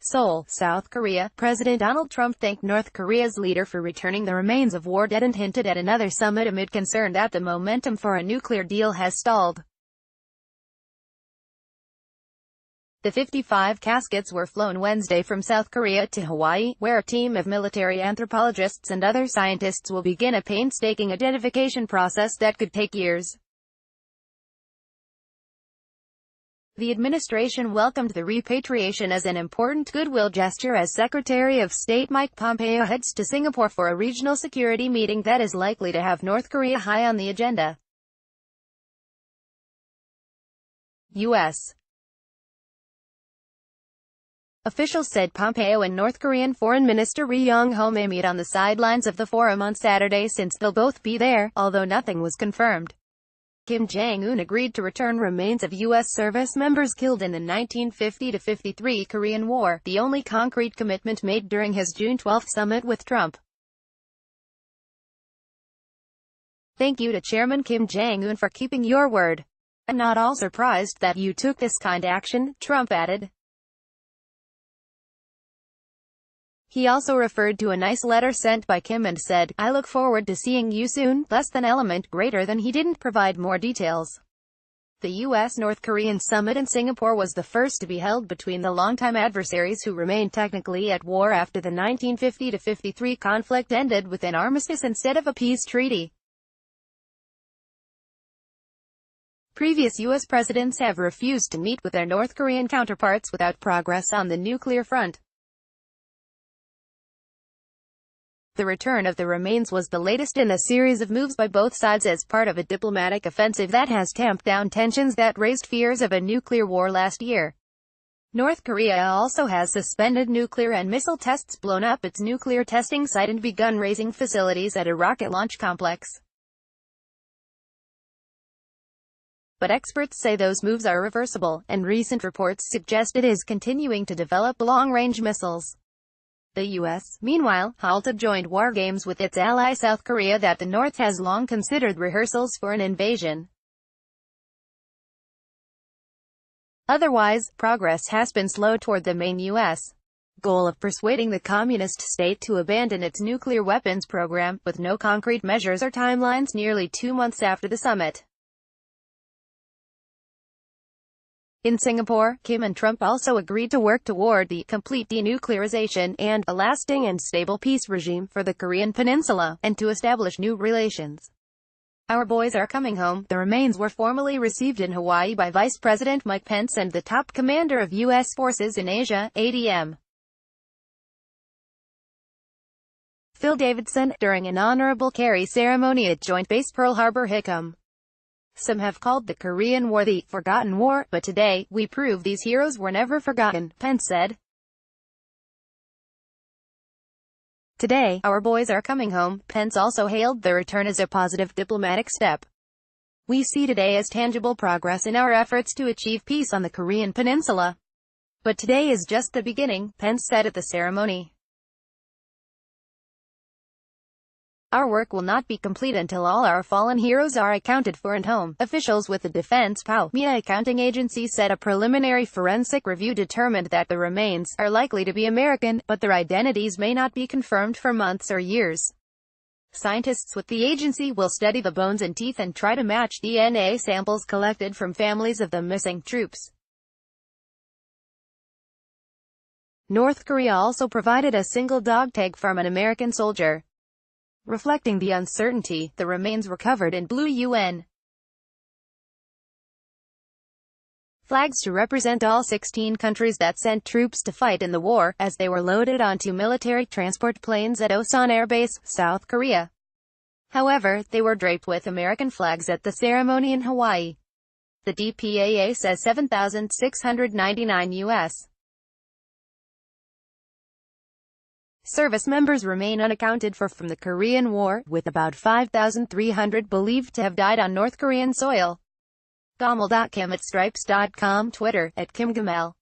Seoul, South Korea. President Donald Trump thanked North Korea's leader for returning the remains of war dead and hinted at another summit amid concern that the momentum for a nuclear deal has stalled. The 55 caskets were flown Wednesday from South Korea to Hawaii, where a team of military anthropologists and other scientists will begin a painstaking identification process that could take years. The administration welcomed the repatriation as an important goodwill gesture as Secretary of State Mike Pompeo heads to Singapore for a regional security meeting that is likely to have North Korea high on the agenda. U.S. officials said Pompeo and North Korean Foreign Minister Ri Yong-ho may meet on the sidelines of the forum on Saturday since they'll both be there, although nothing was confirmed. Kim Jong-un agreed to return remains of U.S. service members killed in the 1950-53 Korean War, the only concrete commitment made during his June 12 summit with Trump. Thank you to Chairman Kim Jong-un for keeping your word. I'm not all surprised that you took this kind of action, Trump added. He also referred to a nice letter sent by Kim and said, "I look forward to seeing you soon," less than element greater than he didn't provide more details. The U.S.-North Korean summit in Singapore was the first to be held between the longtime adversaries who remained technically at war after the 1950-53 conflict ended with an armistice instead of a peace treaty. Previous U.S. presidents have refused to meet with their North Korean counterparts without progress on the nuclear front. The return of the remains was the latest in a series of moves by both sides as part of a diplomatic offensive that has tamped down tensions that raised fears of a nuclear war last year. North Korea also has suspended nuclear and missile tests, blown up its nuclear testing site and begun raising facilities at a rocket launch complex. But experts say those moves are reversible, and recent reports suggest it is continuing to develop long-range missiles. The U.S., meanwhile, halted joint war games with its ally South Korea that the North has long considered rehearsals for an invasion. Otherwise, progress has been slow toward the main U.S. goal of persuading the communist state to abandon its nuclear weapons program, with no concrete measures or timelines nearly 2 months after the summit. In Singapore, Kim and Trump also agreed to work toward the complete denuclearization and a lasting and stable peace regime for the Korean Peninsula, and to establish new relations. Our boys are coming home. The remains were formally received in Hawaii by Vice President Mike Pence and the top commander of U.S. forces in Asia, ADM. Phil Davidson, during an honorable carry ceremony at Joint Base Pearl Harbor, Hickam. Some have called the Korean War the forgotten war, but today, we prove these heroes were never forgotten, Pence said. Today, our boys are coming home. Pence also hailed the return as a positive diplomatic step. We see today as tangible progress in our efforts to achieve peace on the Korean Peninsula. But today is just the beginning, Pence said at the ceremony. Our work will not be complete until all our fallen heroes are accounted for and home, officials with the Defense POW-MIA accounting agency said. A preliminary forensic review determined that the remains are likely to be American, but their identities may not be confirmed for months or years. Scientists with the agency will study the bones and teeth and try to match DNA samples collected from families of the missing troops. North Korea also provided a single dog tag from an American soldier. Reflecting the uncertainty, the remains were covered in blue UN flags to represent all 16 countries that sent troops to fight in the war, as they were loaded onto military transport planes at Osan Air Base, South Korea. However, they were draped with American flags at the ceremony in Hawaii. The DPAA says 7,699 U.S. service members remain unaccounted for from the Korean War, with about 5,300 believed to have died on North Korean soil. Gamal.Kim at Stripes.com, Twitter, @KimGamal.